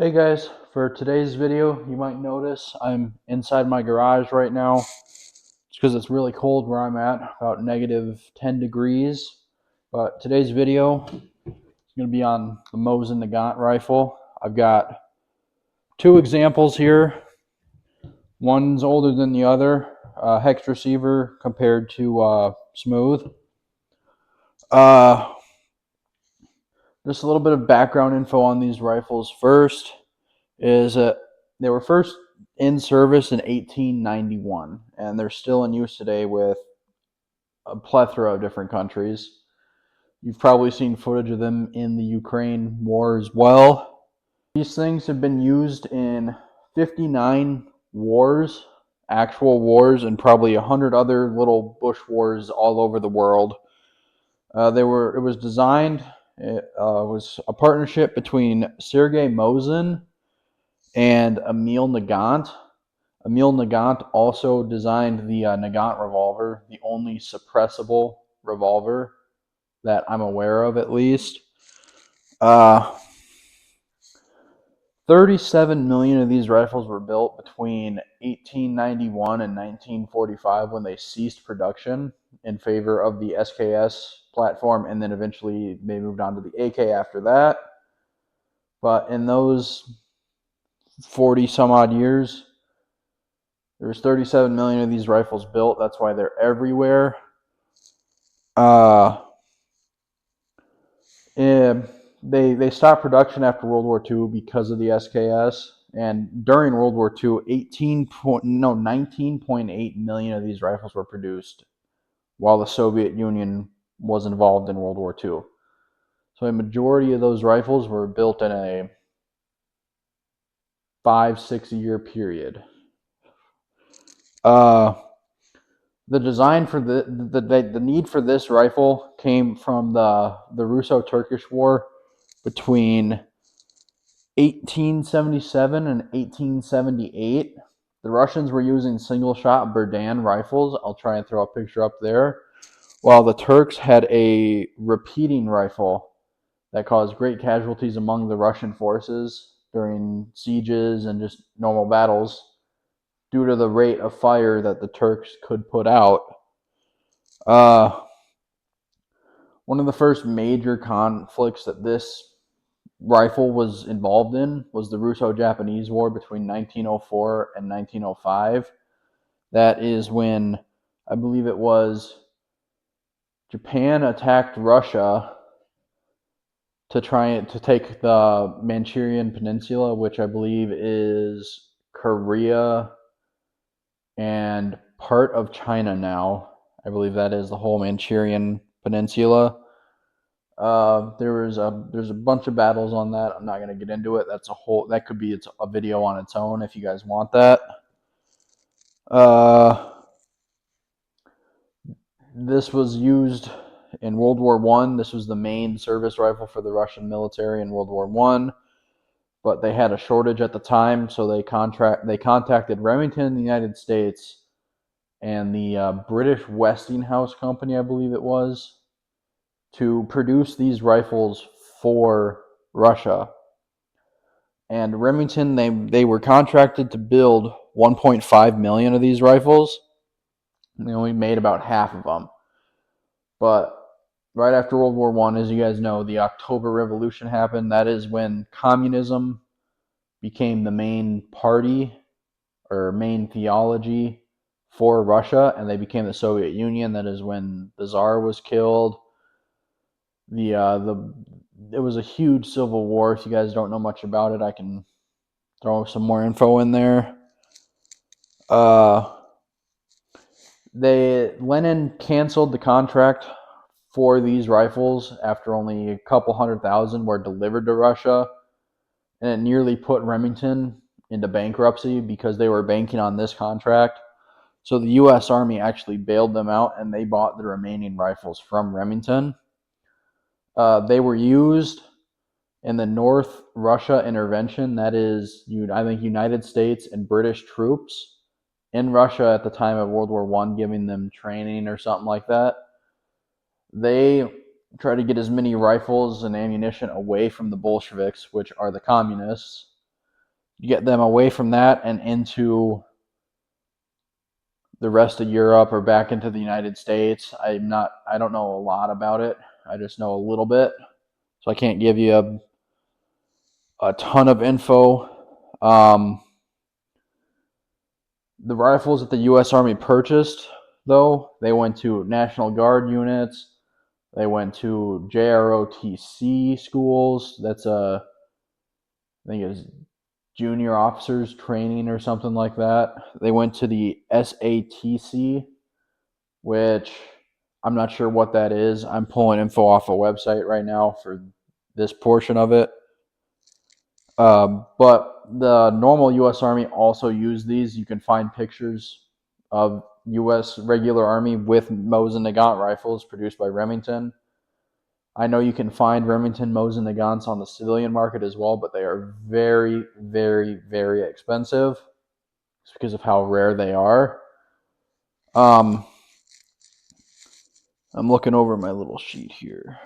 Hey guys, for today's video, you might notice I'm inside my garage right now. It's because it's really cold where I'm at, about negative 10 degrees. But today's video is going to be on the Mosin Nagant rifle. I've got two examples here. One's older than the other, hex receiver compared to smooth. Uh, just a little bit of background info on these rifles first. Is they were first in service in 1891, and they're still in use today with a plethora of different countries. You've probably seen footage of them in the Ukraine war as well. These things have been used in 59 wars, actual wars, and probably 100 other little bush wars all over the world. It was designed. It was a partnership between Sergei Mosin and Emil Nagant. Emil Nagant also designed the Nagant revolver, the only suppressible revolver that I'm aware of, at least. 37 million of these rifles were built between 1891 and 1945 when they ceased production in favor of the SKS platform, and then eventually they moved on to the AK after that. But in those 40 some odd years, there's 37 million of these rifles built. That's why they're everywhere. They stopped production after World War II because of the SKS. And during World War II, 19.8 million of these rifles were produced while the Soviet Union was involved in World War II. So a majority of those rifles were built in a 5-6 year period. The design for the need for this rifle came from the Russo-Turkish War between 1877 and 1878. The Russians were using single-shot Berdan rifles. I'll try and throw a picture up there. While the Turks had a repeating rifle that caused great casualties among the Russian forces during sieges and just normal battles due to the rate of fire that the Turks could put out. One of the first major conflicts that this rifle was involved in was the Russo-Japanese War between 1904 and 1905. That is when, I believe it was, Japan attacked Russia to try to take the Manchurian Peninsula, which I believe is Korea and part of China now. I believe that is the whole Manchurian Peninsula. There's a bunch of battles on that. I'm not going to get into it. That could be a video on its own if you guys want that. This was used in World War I. This was the main service rifle for the Russian military in World War I. But they had a shortage at the time, so they contacted Remington in the United States and the British Westinghouse Company, I believe it was, to produce these rifles for Russia. And Remington, they were contracted to build 1.5 million of these rifles. They only made about half of them. But right after World War I, as you guys know, the October Revolution happened. That is when communism became the main party or main theology for Russia, and they became the Soviet Union. That is when the Tsar was killed. It was a huge civil war. If you guys don't know much about it, I can throw some more info in there. Lenin canceled the contract for these rifles after only a couple 100,000 were delivered to Russia, and it nearly put Remington into bankruptcy because they were banking on this contract. So the U.S. Army actually bailed them out, and they bought the remaining rifles from Remington. They were used in the North Russia intervention. That is, I think, United States and British troops in Russia at the time of World War I, giving them training or something like that. They tried to get as many rifles and ammunition away from the Bolsheviks, which are the communists, get them away from that and into the rest of Europe or back into the United States. I don't know a lot about it. I just know a little bit. So I can't give you a ton of info. The rifles that the U.S. Army purchased, though, they went to National Guard units. They went to JROTC schools. That's I think it was junior officers training or something like that. They went to the SATC, which I'm not sure what that is. I'm pulling info off a website right now for this portion of it. But the normal U.S. Army also used these. You can find pictures of U.S. regular Army with Mosin Nagant rifles produced by Remington. I know you can find Remington Mosin Nagants on the civilian market as well, but they are very, very, very expensive just because of how rare they are. I'm looking over my little sheet here.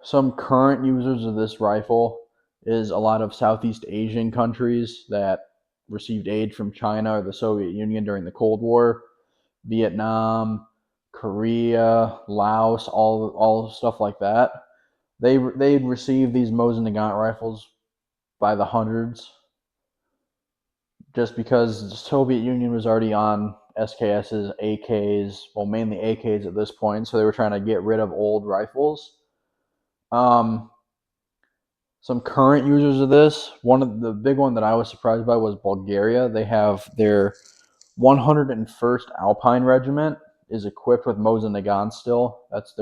Some current users of this rifle is a lot of Southeast Asian countries that received aid from China or the Soviet Union during the Cold War. Vietnam, Korea, Laos, all stuff like that. They received these Mosin Nagant rifles by the hundreds, just because the Soviet Union was already on SKSs, AKs, well, mainly AKs at this point, so they were trying to get rid of old rifles. Some current users of this, one of the big one that I was surprised by was Bulgaria. They have their 101st Alpine Regiment is equipped with Mosin Nagant still. That's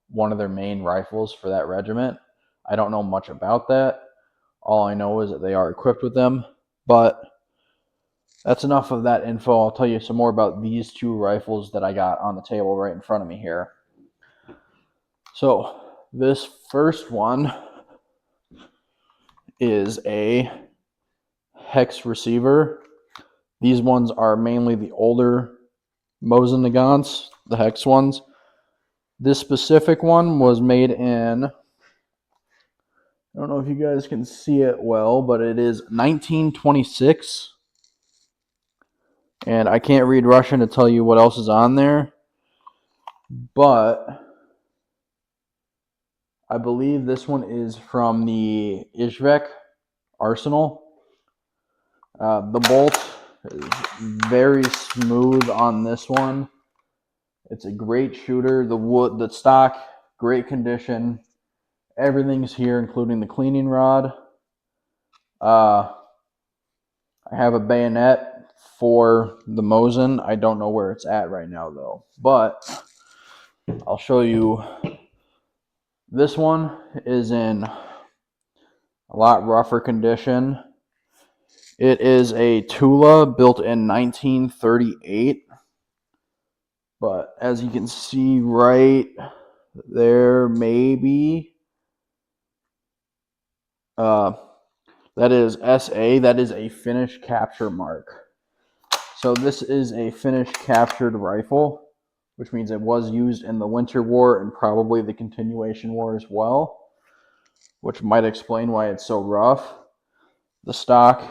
one of their main rifles for that regiment. I don't know much about that. All I know is that they are equipped with them. But that's enough of that info. I'll tell you some more about these two rifles that I got on the table right in front of me here. So this first one is a hex receiver. These ones are mainly the older Mosin Nagants, the hex ones. This specific one was made in, I don't know if you guys can see it well, but it is 1926. And I can't read Russian to tell you what else is on there, but I believe this one is from the Izhvek arsenal. The bolt is very smooth on this one. It's a great shooter. The wood, the stock, great condition. Everything's here, including the cleaning rod. I have a bayonet for the Mosin. I don't know where it's at right now, though. But I'll show you. This one is in a lot rougher condition. It is a Tula built in 1938. But as you can see right there, maybe, that is SA. That is a Finnish capture mark. So this is a Finnish captured rifle, which means it was used in the Winter War and probably the Continuation War as well, which might explain why it's so rough. The stock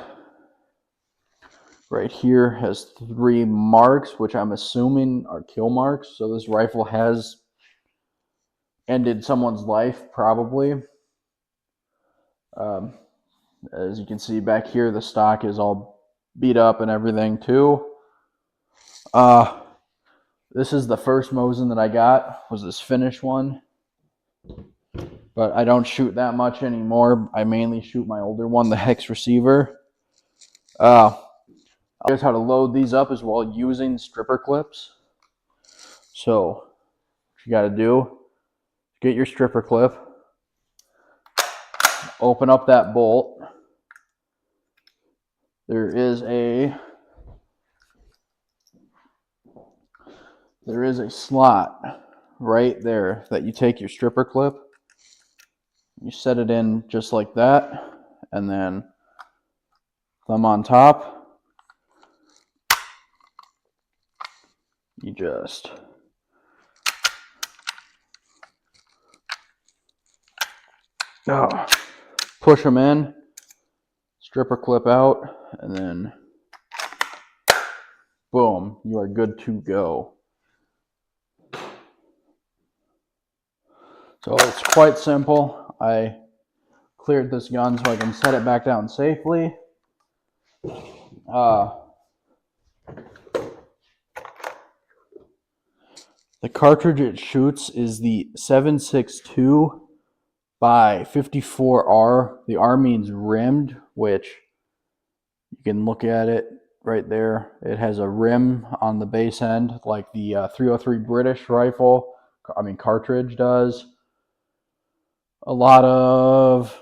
right here has 3 marks, which I'm assuming are kill marks. So this rifle has ended someone's life, probably. As you can see back here, the stock is all beat up and everything too. This is the first Mosin that I got, was this Finnish one. But I don't shoot that much anymore. I mainly shoot my older one, the hex receiver. I'll show you how to load these up as well using stripper clips. So what you got to do, get your stripper clip, open up that bolt. There is a slot right there that you take your stripper clip, you set it in just like that, and then thumb on top, you just Push them in, stripper clip out, and then boom, you are good to go. So it's quite simple. I cleared this gun so I can set it back down safely. The cartridge it shoots is the 7.62 by 54R. The R means rimmed, which you can look at it right there. It has a rim on the base end like the 303 British cartridge does. A lot of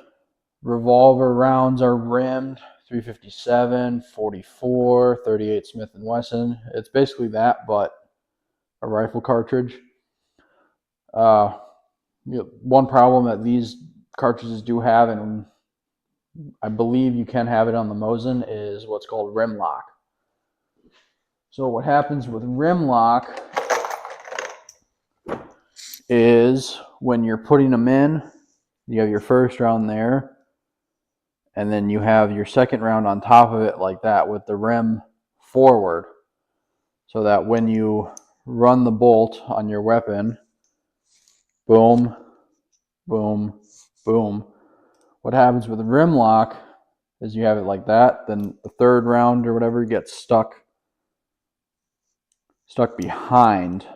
revolver rounds are rimmed. 357, 44, 38 Smith & Wesson. It's basically that, but a rifle cartridge. One problem that these cartridges do have, and I believe you can have it on the Mosin, is what's called rim lock. So what happens with rim lock is when you're putting them in, you have your first round there, and then you have your second round on top of it like that with the rim forward, so that when you run the bolt on your weapon, boom, boom, boom. What happens with the rim lock is you have it like that, then the third round or whatever gets stuck behind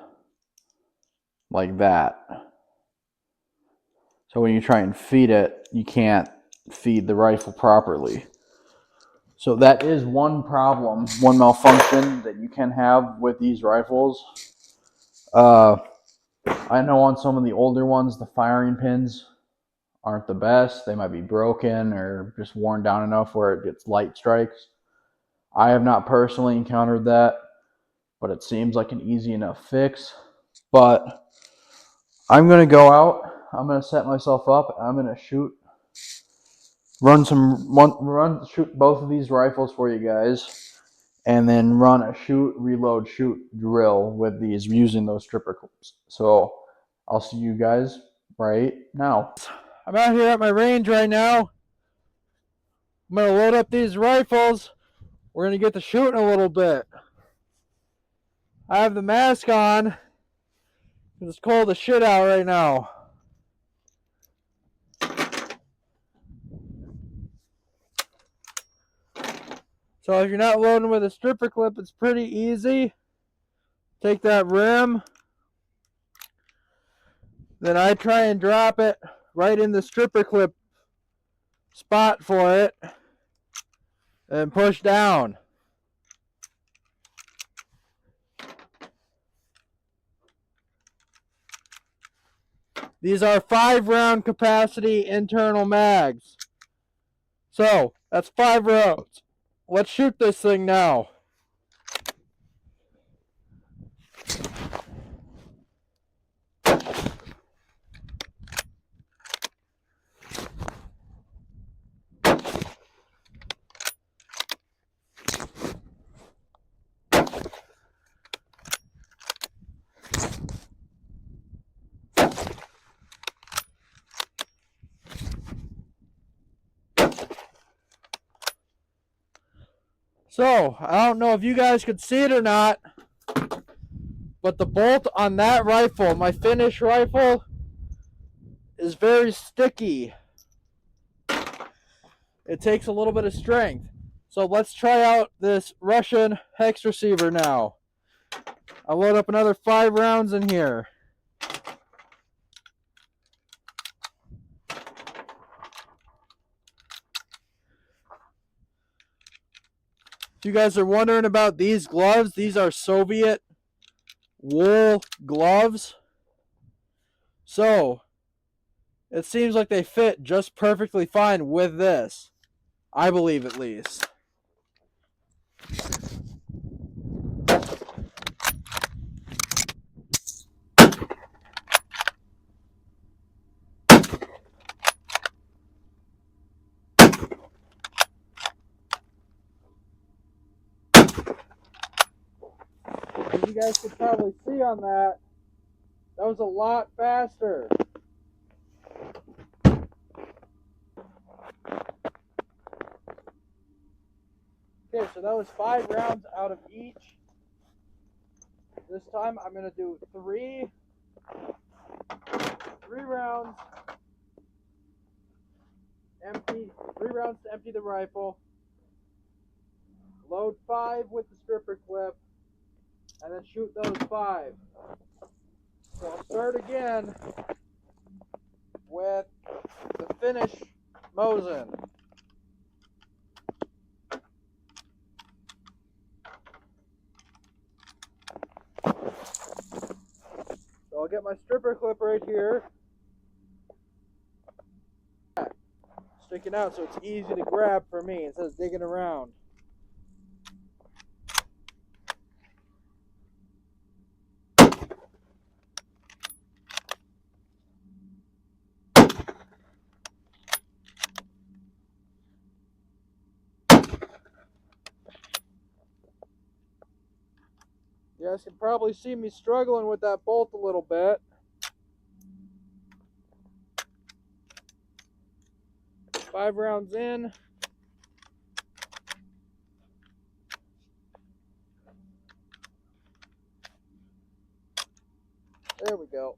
like that. So when you try and feed it, you can't feed the rifle properly. So that is one problem, one malfunction that you can have with these rifles. I know on some of the older ones, the firing pins aren't the best. They might be broken or just worn down enough where it gets light strikes. I have not personally encountered that, but it seems like an easy enough fix. But I'm going to go out. I'm going to set myself up. I'm going to shoot both of these rifles for you guys, and then run a shoot, reload, shoot drill with these using those stripper clips. So I'll see you guys right now. I'm out here at my range right now. I'm going to load up these rifles. We're going to get to shooting a little bit. I have the mask on. It's cold as shit out right now. So if you're not loading with a stripper clip, it's pretty easy. Take that rim. Then I try and drop it right in the stripper clip spot for it. And push down. These are 5-round capacity internal mags. So, that's 5 rounds. Let's shoot this thing now. So, I don't know if you guys could see it or not, but the bolt on that rifle, my Finnish rifle, is very sticky. It takes a little bit of strength. So let's try out this Russian hex receiver now. I'll load up another 5 rounds in here. If you guys are wondering about these gloves, these are Soviet wool gloves. So, it seems like they fit just perfectly fine with this. I believe at least. As you guys could probably see on that, that was a lot faster. Okay, so that was 5 rounds out of each. This time I'm going to do three rounds empty, 3 rounds to empty the rifle, load 5 with the stripper clip, and then shoot those 5. So I'll start again with the finish Mosin. So I'll get my stripper clip right here, sticking out so it's easy to grab for me instead of digging around. You guys can probably see me struggling with that bolt a little bit. Five rounds in. There we go.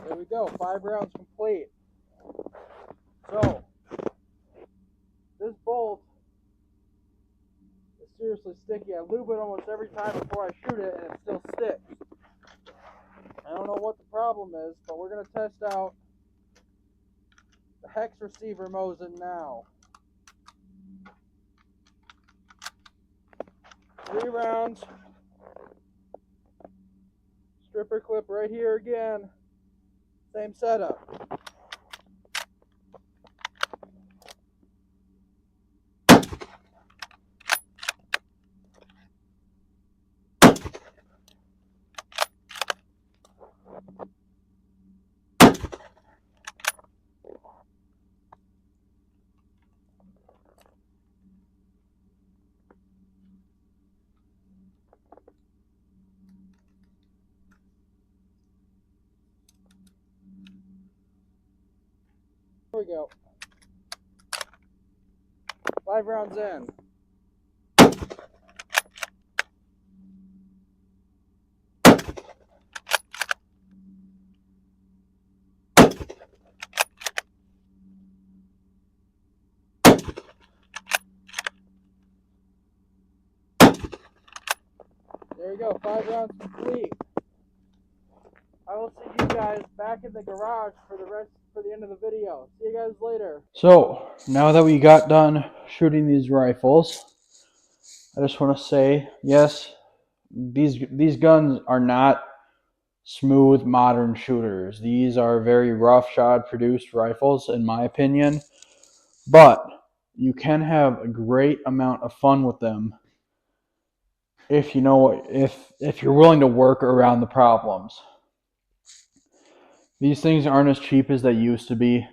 There we go, 5 rounds complete. So, this bolt is seriously sticky. I lube it almost every time before I shoot it, and it still sticks. I don't know what the problem is, but we're going to test out the hex receiver Mosin now. 3 rounds. Stripper clip right here again. Same setup. Here we go. 5 rounds in. There you go, 5 rounds complete. I will see you guys back in the garage for the end of the video. See you guys later. So, now that we got done shooting these rifles, I just want to say, yes, these guns are not smooth modern shooters. These are very roughshod produced rifles, in my opinion. But you can have a great amount of fun with them if you know if you're willing to work around the problems. These things aren't as cheap as they used to be.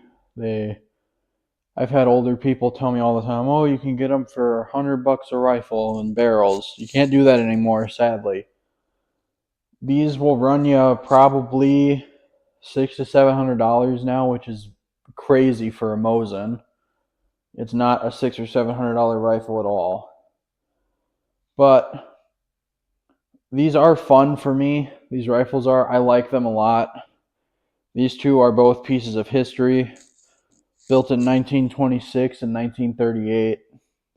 I've had older people tell me all the time, oh, you can get them for $100 a rifle and barrels. You can't do that anymore, sadly. These will run you probably $600 to $700 now, which is crazy for a Mosin. It's not a $600 or $700 rifle at all. But these are fun for me. These rifles are. I like them a lot. These two are both pieces of history. Built in 1926 and 1938.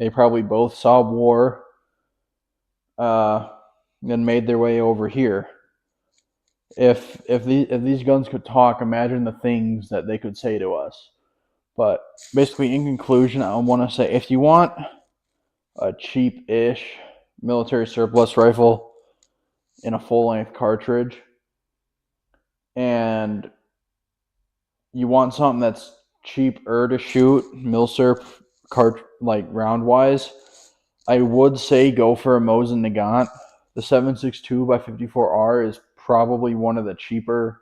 They probably both saw war and made their way over here. If these guns could talk, imagine the things that they could say to us. But basically, in conclusion, I want to say, if you want a cheap-ish military surplus rifle in a full-length cartridge, and you want something that's cheaper to shoot, milsurp like round-wise, I would say go for a Mosin Nagant. The 7.62 by 54R is probably one of the cheaper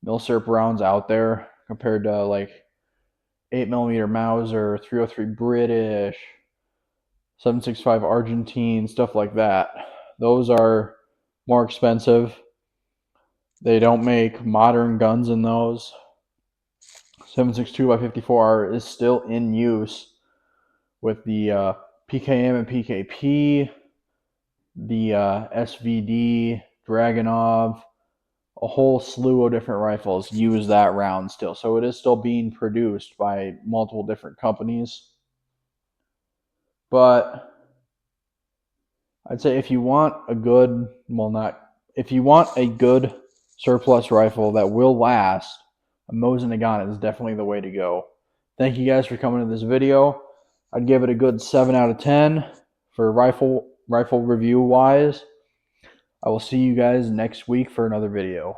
milsurp rounds out there compared to like 8mm Mauser, 303 British, 765 Argentine, stuff like that. Those are more expensive. They don't make modern guns in those. 7.62 by 54 is still in use with the PKM and PKP, the SVD, Dragunov, a whole slew of different rifles use that round still. So it is still being produced by multiple different companies. But I'd say if you want a good, if you want a good surplus rifle that will last, a Mosin Nagant is definitely the way to go. Thank you guys for coming to this video. I'd give it a good 7 out of 10 for rifle review wise. I will see you guys next week for another video.